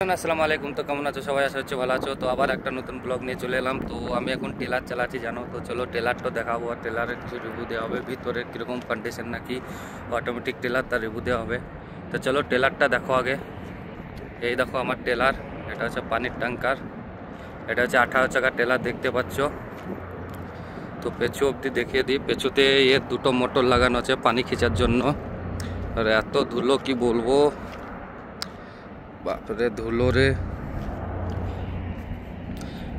আসসালামু আলাইকুম। তো কেমন আছো সবাই? আশা হচ্ছে ভালো আছো। তো আবার একটা নতুন ব্লগ নিয়ে চলে এলাম। তো আমি এখন টেলার চালাচ্ছি জানো। তো চলো টেলারটা দেখাবো আর টেলারের কিছু রিভিউ দেওয়া হবে, ভিতরে কীরকম কন্ডিশন নাকি অটোমেটিক টেলার তার রিভিউ দেওয়া হবে। তো চলো টেলারটা দেখো আগে। এই দেখো আমার টেলার, এটা হচ্ছে পানির ট্যাঙ্কার, এটা হচ্ছে 18 চাকার টেলার দেখতে পাচ্ছ। তো পেছু অবধি দেখিয়ে দিই। পেছুতে এর দুটো মোটর লাগানো আছে পানি খিচার জন্য। আর এত ধুলো কি বলবো, বাপরে ধুলো রে।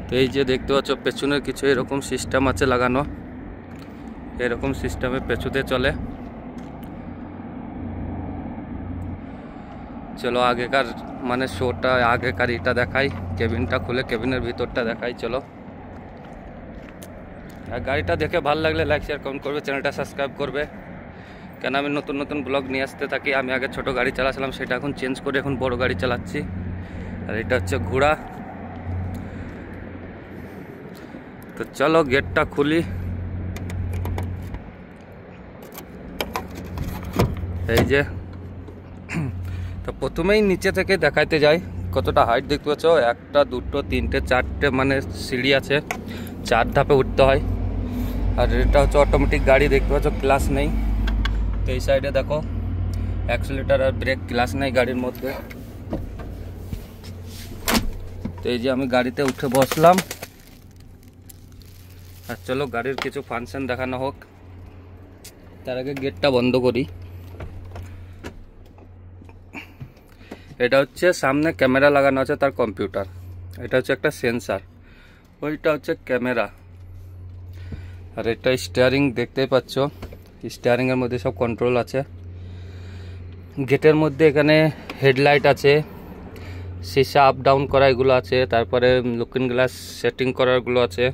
তো এই যে দেখতে পাচ্ছ পেছনের কিছু এরকম সিস্টেম আছে লাগানো, এরকম সিস্টেমে পেছুতে চলে। চলো আগেকার মানে শোটা আগেকার এটা দেখাই, কেবিনটা খুলে কেবিনের ভিতরটা দেখাই চলো। আর গাড়িটা দেখে ভালো লাগলে লাইক শেয়ার কমেন্ট করবে, চ্যানেলটা সাবস্ক্রাইব করবে, কেন আমি নতুন নতুন ব্লগ নিয়ে আসতে থাকি। আমি আগে ছোট গাড়ি চালাচ্ছিলাম, সেটা এখন চেঞ্জ করে এখন বড় গাড়ি চালাচ্ছি। আর এটা হচ্ছে ঘোড়া। তো চলো গেটটা খুলি। এই যে তো প্রথমেই নিচে থেকে দেখাইতে যাই কতটা হাইট দেখতে পাচ্ছ। একটা দুটো তিনটে চারটে মানে সিঁড়ি আছে, 4 ধাপে উঠতে হয়। আর এটা হচ্ছে অটোমেটিক গাড়ি দেখতে পাচ্ছ, ক্লাস নেই। তো এই সাইডে দেখো অ্যাক্সিলারেটর আর ব্রেক, ক্লাস নেই গাড়ির মধ্যে। তো এই যে আমি গাড়িতে উঠে বসলাম। আর চলো গাড়ির কিছু ফাংশন দেখানো হোক। তার আগে গেটটা বন্ধ করি। এটা হচ্ছে সামনে ক্যামেরা লাগানো আছে, তার কম্পিউটার। এটা হচ্ছে একটা সেন্সার, ওইটা হচ্ছে ক্যামেরা। আর এটা স্টিয়ারিং দেখতেই পাচ্ছ, স্টিয়ারিংয়ের মধ্যে সব কন্ট্রোল আছে। গেটের মধ্যে এখানে হেডলাইট আছে, সিসা আপ ডাউন করা এগুলো আছে, তারপরে লুকিং গ্লাস সেটিং করারগুলো আছে।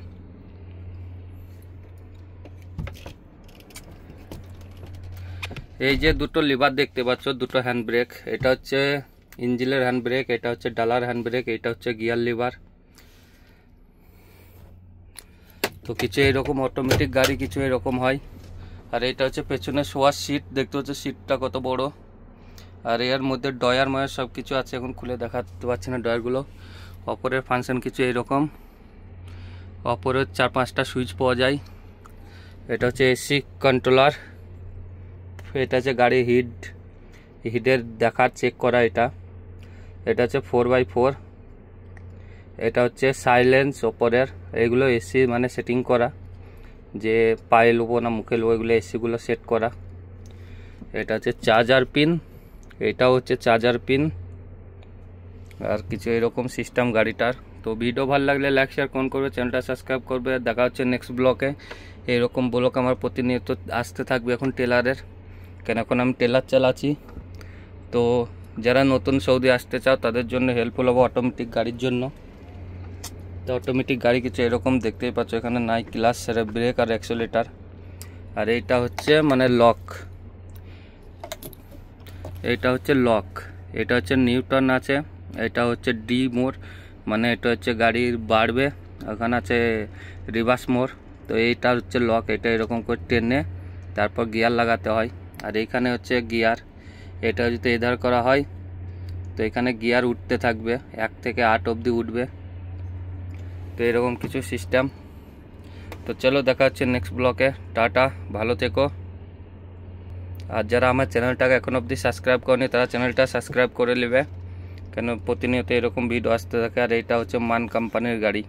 এই যে দুটো লিভার দেখতে পাচ্ছ, দুটো হ্যান্ড ব্রেক। এটা হচ্ছে ইঞ্জিনের হ্যান্ড ব্রেক, এটা হচ্ছে ডালার হ্যান্ড ব্রেক, এটা হচ্ছে গিয়ার লিভার। তো কিছু এরকম অটোমেটিক গাড়ি কিছু এরকম হয়। আর এটা হচ্ছে পেছনে শোয়ার সিট, দেখতে হচ্ছে সিটটা কত বড়। আর এর মধ্যে ডয়ার ময়ার সব কিছু আছে, এখন খুলে দেখাতে পারছি না ডয়ারগুলো। অপরের ফাংশন কিছু এইরকম, অপরের 4-5টা সুইচ পাওয়া যায়। এটা হচ্ছে এসি কন্ট্রোলার। এটা হচ্ছে গাড়ি হিটের দেখার চেক করা। এটা হচ্ছে 4x4। এটা হচ্ছে সাইলেন্স ওপরের, এগুলো এসি মানে সেটিং করা, যে পায়ে লোবো না মুখে লোবো এগুলো এসিগুলো সেট করা। এটা হচ্ছে চার্জার পিন, এটাও হচ্ছে চার্জার পিন। আর কিছু এরকম সিস্টেম গাড়িটার। তো ভিডিও ভালো লাগলে লাইক শেয়ার কমেন্ট করবে, চ্যানেলটা সাবস্ক্রাইব করবে। দেখা হচ্ছে নেক্সট ব্লগে। এরকম ব্লগ আমার প্রতিনিয়ত আসতে থাকবে এখন টেলারের, কেন এখন আমি টেলার চালাচ্ছি। তো যারা নতুন সৌদি আসতে চাও তাদের জন্য হেল্পফুল হবে অটোমেটিক গাড়ির জন্য। তো অটোমেটিক গাড়ি কিছু এরকম দেখতেই পাচ্ছ, এখানে নাই ক্লাস, ব্রেক আর অ্যাক্সিলারেটর। আর এইটা হচ্ছে মানে লক, এইটা হচ্ছে লক। এটা হচ্ছে নিউটন আছে, এটা হচ্ছে ডি মোড়, মানে এটা হচ্ছে গাড়ির বাড়বে। ওখানে আছে রিভার্স মোড়। তো এইটা হচ্ছে লক, এটা এরকম করে টেনে তারপর গিয়ার লাগাতে হয়। আর এইখানে হচ্ছে গিয়ার, এটা যদি এধার করা হয় তো এখানে গিয়ার উঠতে থাকবে, 1 থেকে 8 অবধি উঠবে। তো এরকম কিছু সিস্টেম। তো চলো দেখা হচ্ছে নেক্সট ব্লকে। টাটা, ভালো থেকো। আর যারা আমার চ্যানেলটাকে এখন অবধি সাবস্ক্রাইব করেনি তারা চ্যানেলটা সাবস্ক্রাইব করে নেবে, কেন প্রতিনিয়ত এরকম ভিডিও আসতে থাকে। আর এইটা হচ্ছে মান কোম্পানির গাড়ি।